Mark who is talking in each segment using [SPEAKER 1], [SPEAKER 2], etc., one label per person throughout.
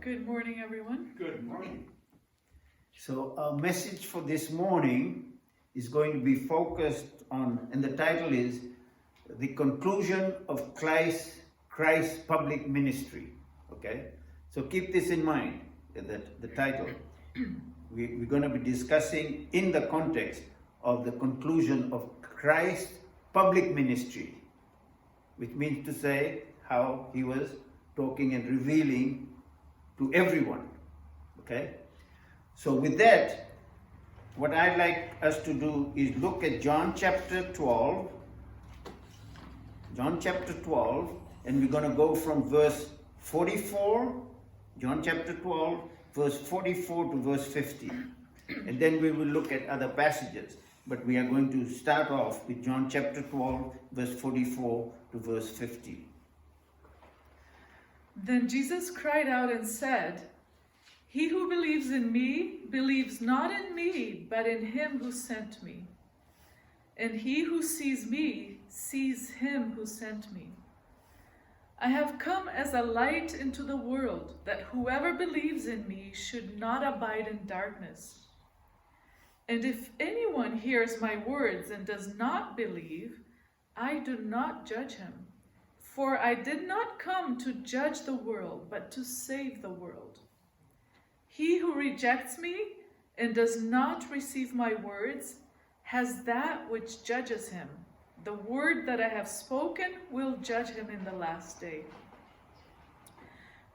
[SPEAKER 1] Good morning, everyone.
[SPEAKER 2] Good morning.
[SPEAKER 3] So our message for this morning is going to be focused on, and the title is The Conclusion of Christ's Public Ministry. Okay? So keep this in mind, the title. We're going to be discussing in the context of the conclusion of Christ's public ministry, which means to say how he was talking and revealing to everyone. Okay? So with that, what I'd like us to do is look at John chapter 12. John chapter 12, and we're going to go from verse 44, John chapter 12, verse 44 to verse 50. And then we will look at other passages. But we are going to start off with John chapter 12, verse 44 to verse 50.
[SPEAKER 1] Then Jesus cried out and said, "He who believes in me believes not in me, but in him who sent me. And he who sees me sees him who sent me. I have come as a light into the world, that whoever believes in me should not abide in darkness. And if anyone hears my words and does not believe, I do not judge him. For I did not come to judge the world, but to save the world. He who rejects me and does not receive my words has that which judges him. The word that I have spoken will judge him in the last day.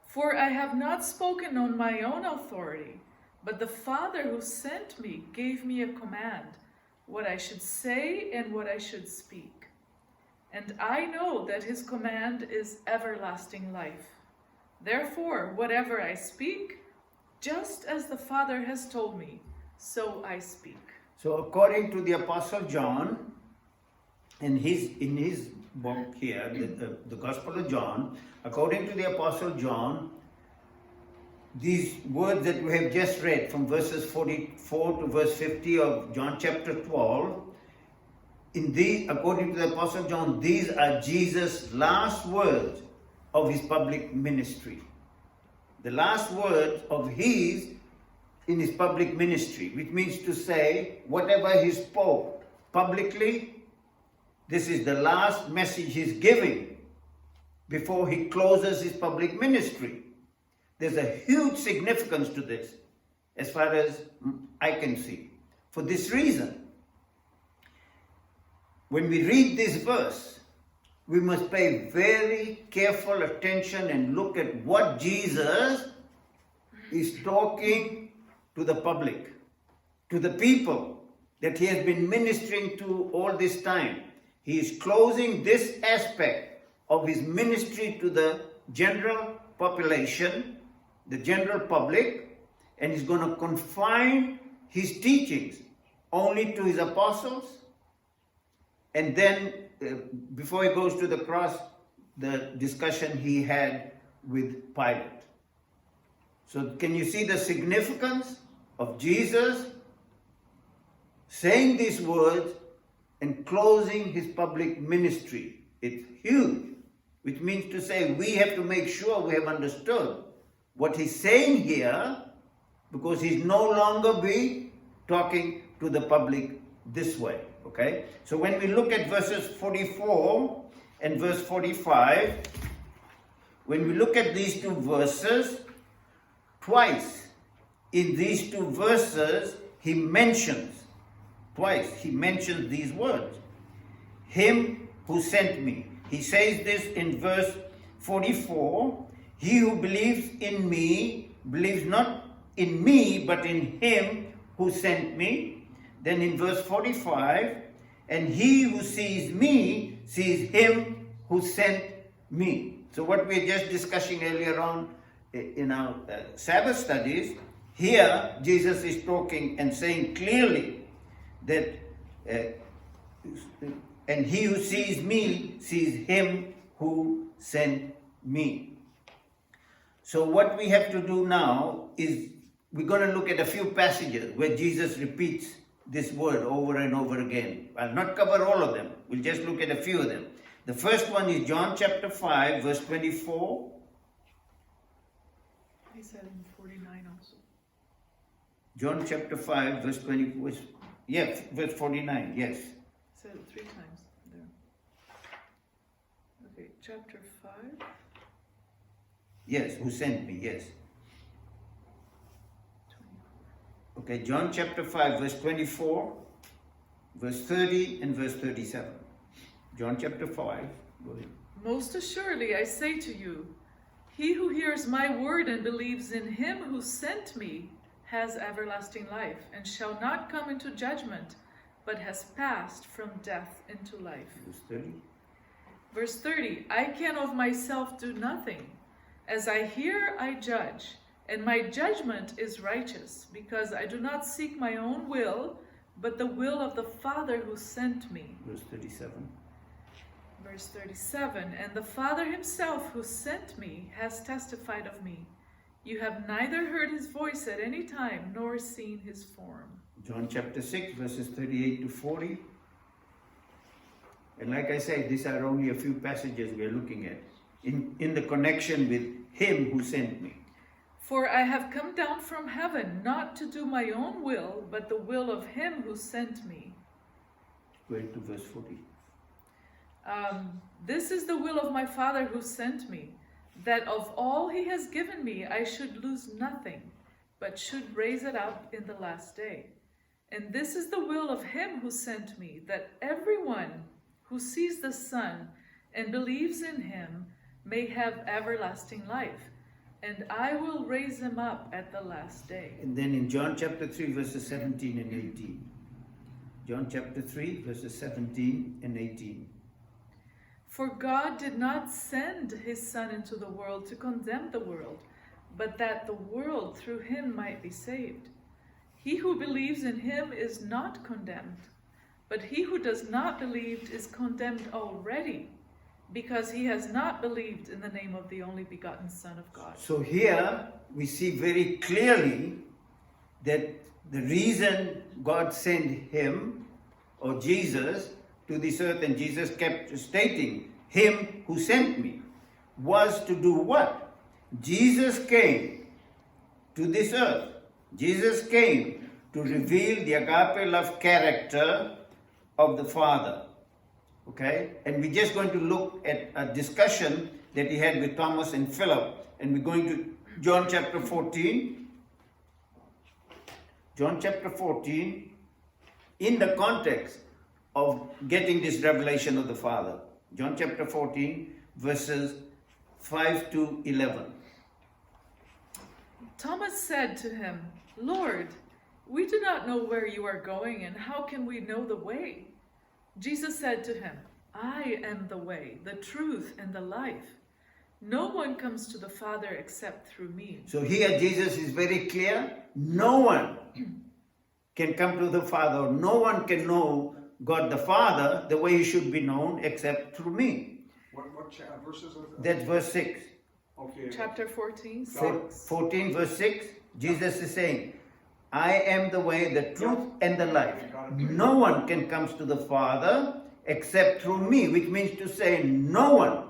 [SPEAKER 1] For I have not spoken on my own authority, but the Father who sent me gave me a command, what I should say and what I should speak. And I know that his command is everlasting life. Therefore, whatever I speak, just as the Father has told me, so I speak."
[SPEAKER 3] So according to the Apostle John, in his book here, the Gospel of John, according to the Apostle John, these words that we have just read from verses 44 to verse 50 of John chapter 12, according to the Apostle John, these are Jesus' last words of his public ministry. The last words of his in his public ministry, which means to say, whatever he spoke publicly, this is the last message he's giving before he closes his public ministry. There's a huge significance to this, as far as I can see. For this reason, when we read this verse, we must pay very careful attention and look at what Jesus is talking to the public, to the people that he has been ministering to all this time. He is closing this aspect of his ministry to the general population, the general public, and he's going to confine his teachings only to his apostles. And then, before he goes to the cross, the discussion he had with Pilate. So can you see the significance of Jesus saying these words and closing his public ministry? It's huge, which means to say we have to make sure we have understood what he's saying here, because he's no longer be talking to the public this way. Okay? So when we look at verses 44 and verse 45, when we look at these two verses, twice in these two verses, he mentions these words. Him who sent me. He says this in verse 44, he who believes in me, believes not in me, but in him who sent me. Then in verse 45, and he who sees me, sees him who sent me. So what we were just discussing earlier on in our Sabbath studies, here Jesus is talking and saying clearly that and he who sees me sees him who sent me. So what we have to do now is we're going to look at a few passages where Jesus repeats this word over and over again. I'll not cover all of them. We'll just look at a few of them. The first one is John chapter 5, verse 24.
[SPEAKER 1] he said in 49 also.
[SPEAKER 3] John chapter 5, verse 20, verse 49, yes.
[SPEAKER 1] He said it 3 times there. Okay, chapter 5.
[SPEAKER 3] Yes, who sent me, yes. Okay, John chapter 5, verse 24, verse 30, and verse 37. John chapter 5, go ahead.
[SPEAKER 1] Most assuredly, I say to you, he who hears my word and believes in him who sent me has everlasting life, and shall not come into judgment, but has passed from death into life.
[SPEAKER 3] Verse 30.
[SPEAKER 1] Verse 30, I can of myself do nothing. As I hear, I judge, and my judgment is righteous, because I do not seek my own will, but the will of the Father who sent me.
[SPEAKER 3] Verse 37.
[SPEAKER 1] Verse 37, and the Father himself who sent me has testified of me. You have neither heard his voice at any time, nor seen his form.
[SPEAKER 3] John chapter 6, verses 38 to 40. And like I said, these are only a few passages we are looking at in the connection with him who sent me.
[SPEAKER 1] For I have come down from heaven, not to do my own will, but the will of him who sent me.
[SPEAKER 3] Go ahead to verse 40.
[SPEAKER 1] This is the will of my Father who sent me, that of all he has given me I should lose nothing, but should raise it up in the last day. And this is the will of him who sent me, that everyone who sees the Son and believes in him may have everlasting life, and I will raise him up at the last day.
[SPEAKER 3] And then in John chapter 3, verses 17 and 18. John chapter 3, verses 17 and 18.
[SPEAKER 1] For God did not send his Son into the world to condemn the world, but that the world through him might be saved. He who believes in him is not condemned, but he who does not believe is condemned already, because he has not believed in the name of the only begotten Son of God.
[SPEAKER 3] So here we see very clearly that the reason God sent him, or Jesus, to this earth, and Jesus kept stating, him who sent me, was to do what? Jesus came to this earth. Jesus came to reveal the agape love character of the Father. Okay? And we're just going to look at a discussion that he had with Thomas and Philip. And we're going to John chapter 14. John chapter 14, in the context of getting this revelation of the Father. John chapter 14, verses 5 to 11.
[SPEAKER 1] Thomas said to him, Lord, we do not know where you are going, and how can we know the way? Jesus said to him, I am the way, the truth, and the life. No one comes to the Father except through me.
[SPEAKER 3] So here Jesus is very clear. No one can come to the Father. No one can know God the Father the way he should be known except through me.
[SPEAKER 2] What verses are that?
[SPEAKER 3] That's verse 6.
[SPEAKER 2] Okay.
[SPEAKER 1] Chapter 14,
[SPEAKER 3] 14 verse 6, Jesus is saying, I am the way, the truth, and the life. No one can come to the Father except through me, which means to say no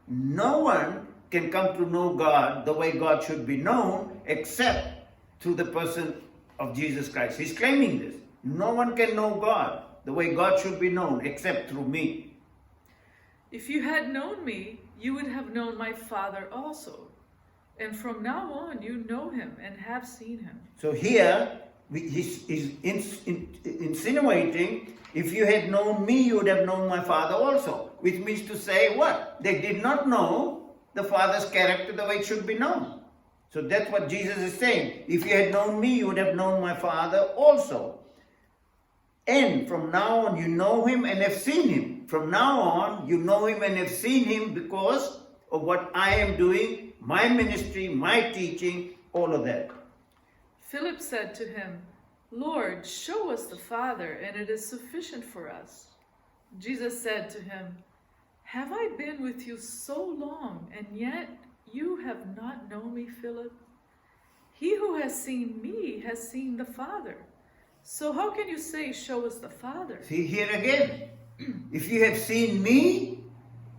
[SPEAKER 3] one can come to know God the way God should be known except through the person of Jesus Christ. He's claiming this. No one can know God the way God should be known except through me.
[SPEAKER 1] If you had known me, you would have known my Father also. And from now on, you know him and have seen him.
[SPEAKER 3] So here, he's insinuating, if you had known me, you would have known my Father also. Which means to say what? They did not know the Father's character the way it should be known. So that's what Jesus is saying. If you had known me, you would have known my Father also. And from now on, you know him and have seen him. From now on, you know him and have seen him because of what I am doing, my ministry, my teaching, all of that.
[SPEAKER 1] Philip said to him, Lord, show us the Father, and it is sufficient for us. Jesus said to him, have I been with you so long, and yet you have not known me, Philip? He who has seen me has seen the Father. So how can you say, show us the Father?
[SPEAKER 3] See here again. If you have seen me,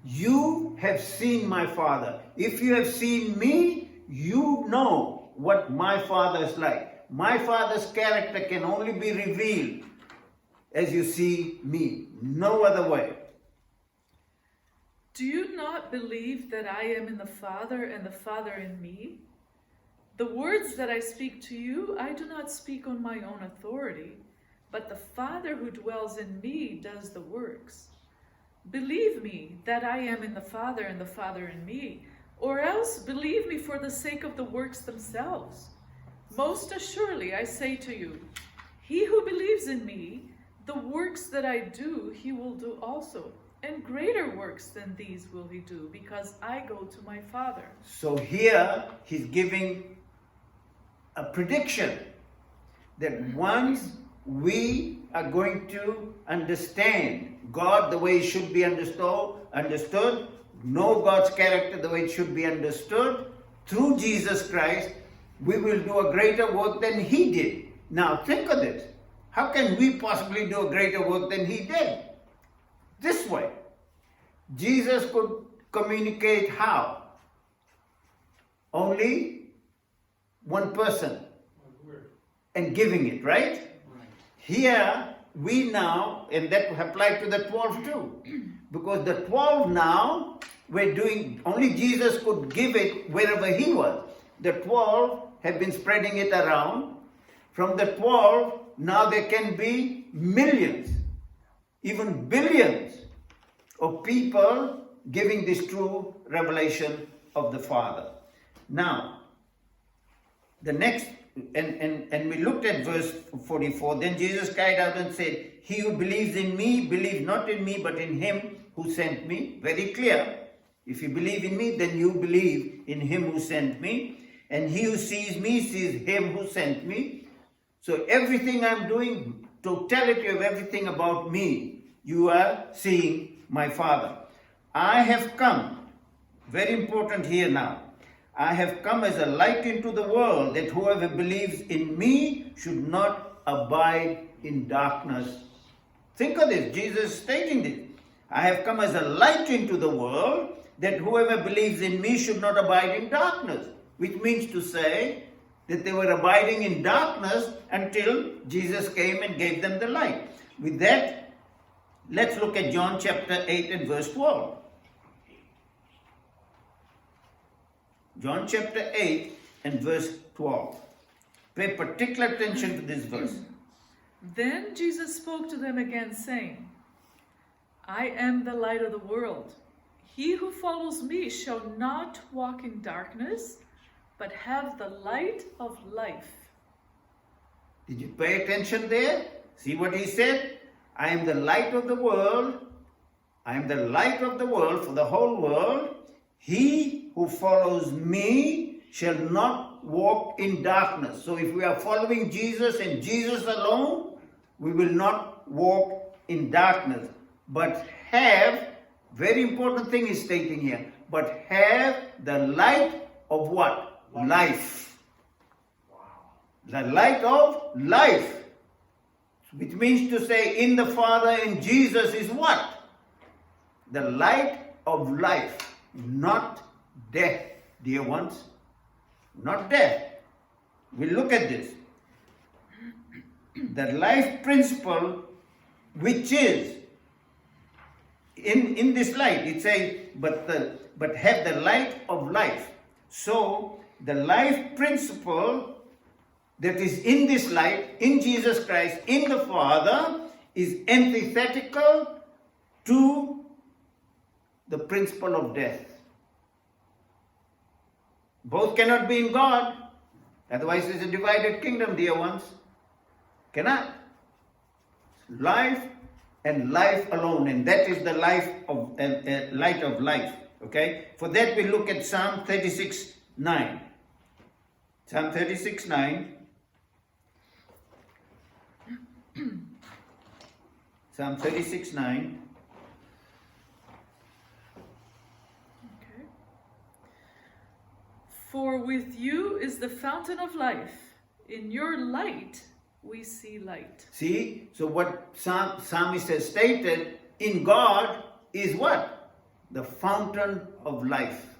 [SPEAKER 3] you have seen my Father. If you have seen me, you know what my Father is like. My Father's character can only be revealed as you see me. No other way.
[SPEAKER 1] Do you not believe that I am in the Father and the Father in me? The words that I speak to you, I do not speak on my own authority, but the Father who dwells in me does the works. Believe me that I am in the Father and the Father in me, or else believe me for the sake of the works themselves. Most assuredly I say to you, he who believes in me, the works that I do, he will do also. And greater works than these will he do, because I go to my Father.
[SPEAKER 3] So here he's giving a prediction that once we are going to understand God the way it should be understood, know God's character the way it should be understood, through Jesus Christ, we will do a greater work than he did. Now think of this. How can we possibly do a greater work than he did? This way. Jesus could communicate how? Only one person and giving it, right? Here we now, and that applied to the 12 too, because the 12 now were doing, only Jesus could give it wherever he was. The 12 have been spreading it around. From the 12, now there can be millions, even billions of people giving this true revelation of the Father. Now, the next, and we looked at verse 44, then Jesus cried out and said, he who believes in me, believes not in me, but in him who sent me. Very clear. If you believe in me, then you believe in him who sent me. And he who sees me, sees him who sent me. So everything I'm doing, totality of everything about me, you are seeing my Father. I have come, very important here now, I have come as a light into the world, that whoever believes in me should not abide in darkness. Think of this, Jesus is stating this. I have come as a light into the world, that whoever believes in me should not abide in darkness. Which means to say that they were abiding in darkness until Jesus came and gave them the light. With that, let's look at John chapter 8 and verse 12. John chapter 8 and verse 12. Pay particular attention to this verse.
[SPEAKER 1] Then Jesus spoke to them again, saying, I am the light of the world. He who follows me shall not walk in darkness, but have the light of life.
[SPEAKER 3] Did you pay attention there? See what he said? I am the light of the world. I am the light of the world for the whole world. He who follows me shall not walk in darkness. So if we are following Jesus and Jesus alone, we will not walk in darkness, but have, very important thing is stating here, but have the light of what? Life. The light of life. Which means to say in the Father and Jesus is what? The light of life, not death, dear ones. Not death. We'll look at this. The life principle, which is in this light, it says, but have the light of life. So the life principle that is in this light, in Jesus Christ, in the Father, is antithetical to the principle of death. Both cannot be in God, otherwise it's a divided kingdom, dear ones. Cannot. Life and life alone, and that is the life of light of life. Okay. For that we look at Psalm 36:9. Psalm 36:9. Psalm 36:9.
[SPEAKER 1] Okay. For with you is the fountain of life. In your light we see light.
[SPEAKER 3] See, so what psalmist has stated, in God is what? The fountain of life.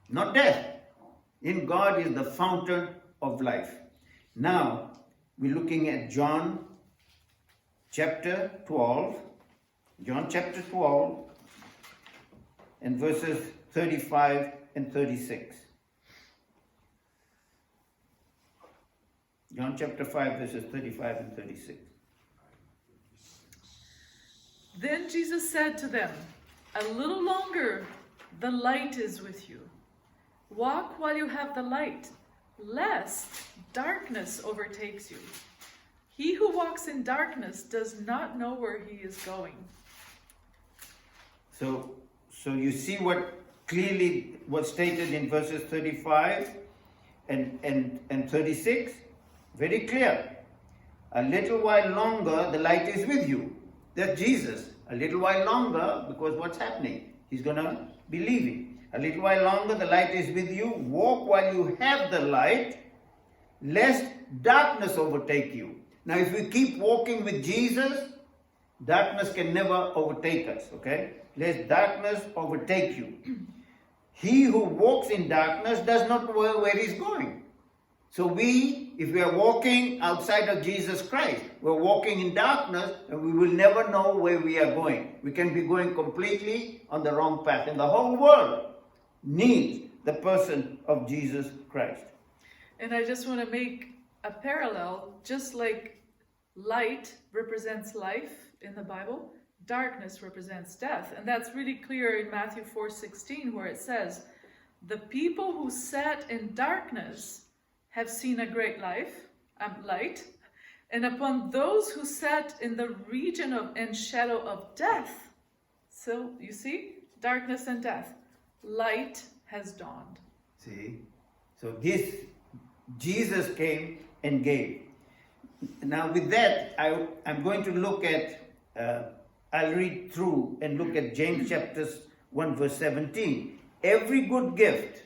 [SPEAKER 3] Not death. In God is the fountain of life. Now, we're looking at John chapter 12. John chapter 12 and verses 35 and 36. John chapter 5 verses 35 and 36.
[SPEAKER 1] Then Jesus said to them, "A little longer the light is with you. Walk while you have the light, lest darkness overtakes you. He who walks in darkness does not know where he is going."
[SPEAKER 3] So you see what clearly was stated in verses 35 and 36? Very clear. A little while longer the light is with you. That's Jesus. A little while longer, because what's happening? He's going to be leaving. A little while longer the light is with you. Walk while you have the light, lest darkness overtake you. Now if we keep walking with Jesus, darkness can never overtake us, okay? Lest darkness overtake you. He who walks in darkness does not know where he's going. So if we are walking outside of Jesus Christ, we're walking in darkness and we will never know where we are going. We can be going completely on the wrong path. And the whole world needs the person of Jesus Christ.
[SPEAKER 1] And I just want to make a parallel, just like light represents life in the Bible, darkness represents death. And that's really clear in Matthew 4:16, where it says, "The people who sat in darkness have seen a great light, and upon those who sat in the region and shadow of death." So you see, darkness and death, light has dawned.
[SPEAKER 3] See? So Jesus came and gave. Now with that, I'm going to look at, I'll read through and look at James chapter 1 verse 17. Every good gift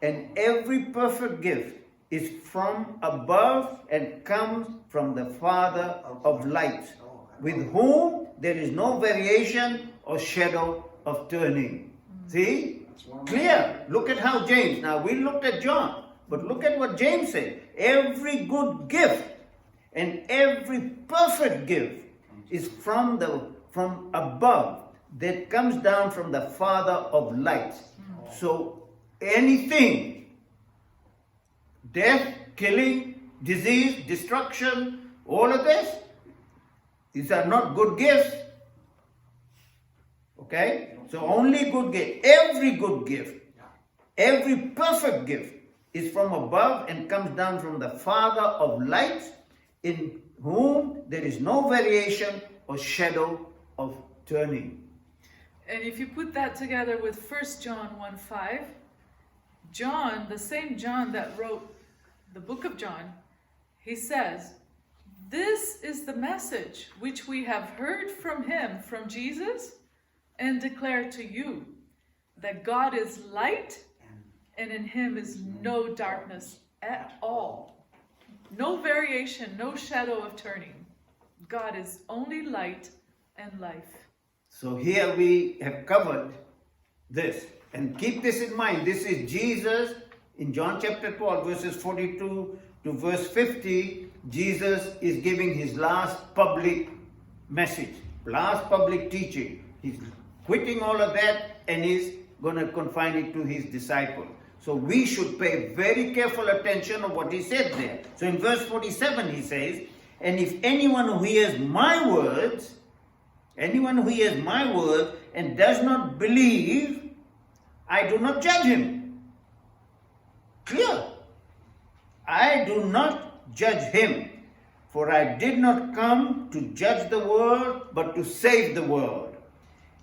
[SPEAKER 3] and every perfect gift is from above and comes from the Father of lights, with whom there is no variation or shadow of turning. See? Clear. Look at how James, now we looked at John, but look at what James said. Every good gift and every perfect gift is from above, that comes down from the Father of lights. So anything, death, killing, disease, destruction, all of this, these are not good gifts. Okay? So only good gift, every good gift, every perfect gift is from above and comes down from the Father of lights, in whom there is no variation or shadow of turning.
[SPEAKER 1] And if you put that together with 1 John 1:5, John, the same John that wrote the book of John, he says, "This is the message which we have heard from him," from Jesus, "and declare to you, that God is light, and in him is no darkness at all." No variation, no shadow of turning. God is only light and life.
[SPEAKER 3] So here we have covered this. And keep this in mind. This is Jesus in John chapter 12, verses 42 to verse 50. Jesus is giving his last public message, last public teaching. He's quitting all of that and he's going to confine it to his disciples. So we should pay very careful attention to what he said there. So in verse 47 he says, "And if anyone who hears my words, and does not believe, I do not judge him." Clear. I do not judge him, for I did not come to judge the world, but to save the world.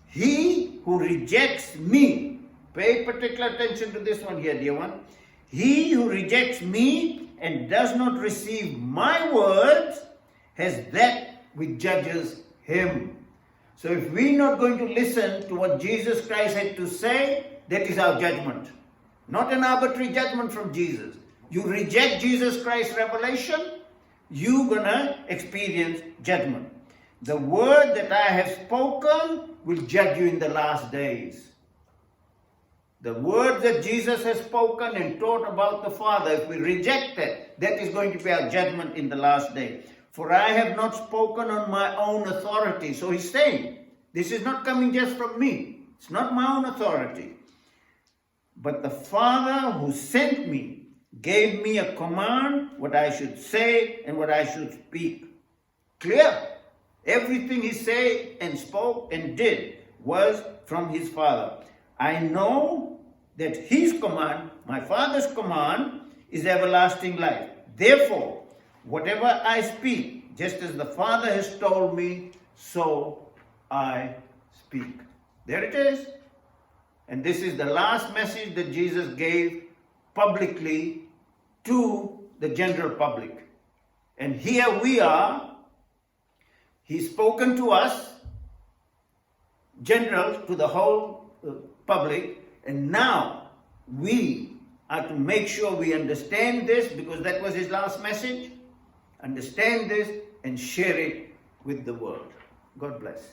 [SPEAKER 3] He who rejects me, pay particular attention to this one here, dear one. He who rejects me and does not receive my words has that which judges him. So if we're not going to listen to what Jesus Christ had to say, that is our judgment. Not an arbitrary judgment from Jesus. You reject Jesus Christ's revelation, you're going to experience judgment. The word that I have spoken will judge you in the last days. The word that Jesus has spoken and taught about the Father, if we reject that is going to be our judgment in the last day. For I have not spoken on my own authority. So he's saying, this is not coming just from me. It's not my own authority. But the Father who sent me gave me a command, what I should say and what I should speak. Clear. Everything he said and spoke and did was from his Father. I know that his command, my Father's command, is everlasting life. Therefore, whatever I speak, just as the Father has told me, so I speak. There it is. And this is the last message that Jesus gave publicly to the general public. And here we are. He's spoken to us, general, to the whole public, and now we are to make sure we understand this, because that was his last message. Understand this and share it with the world. God bless.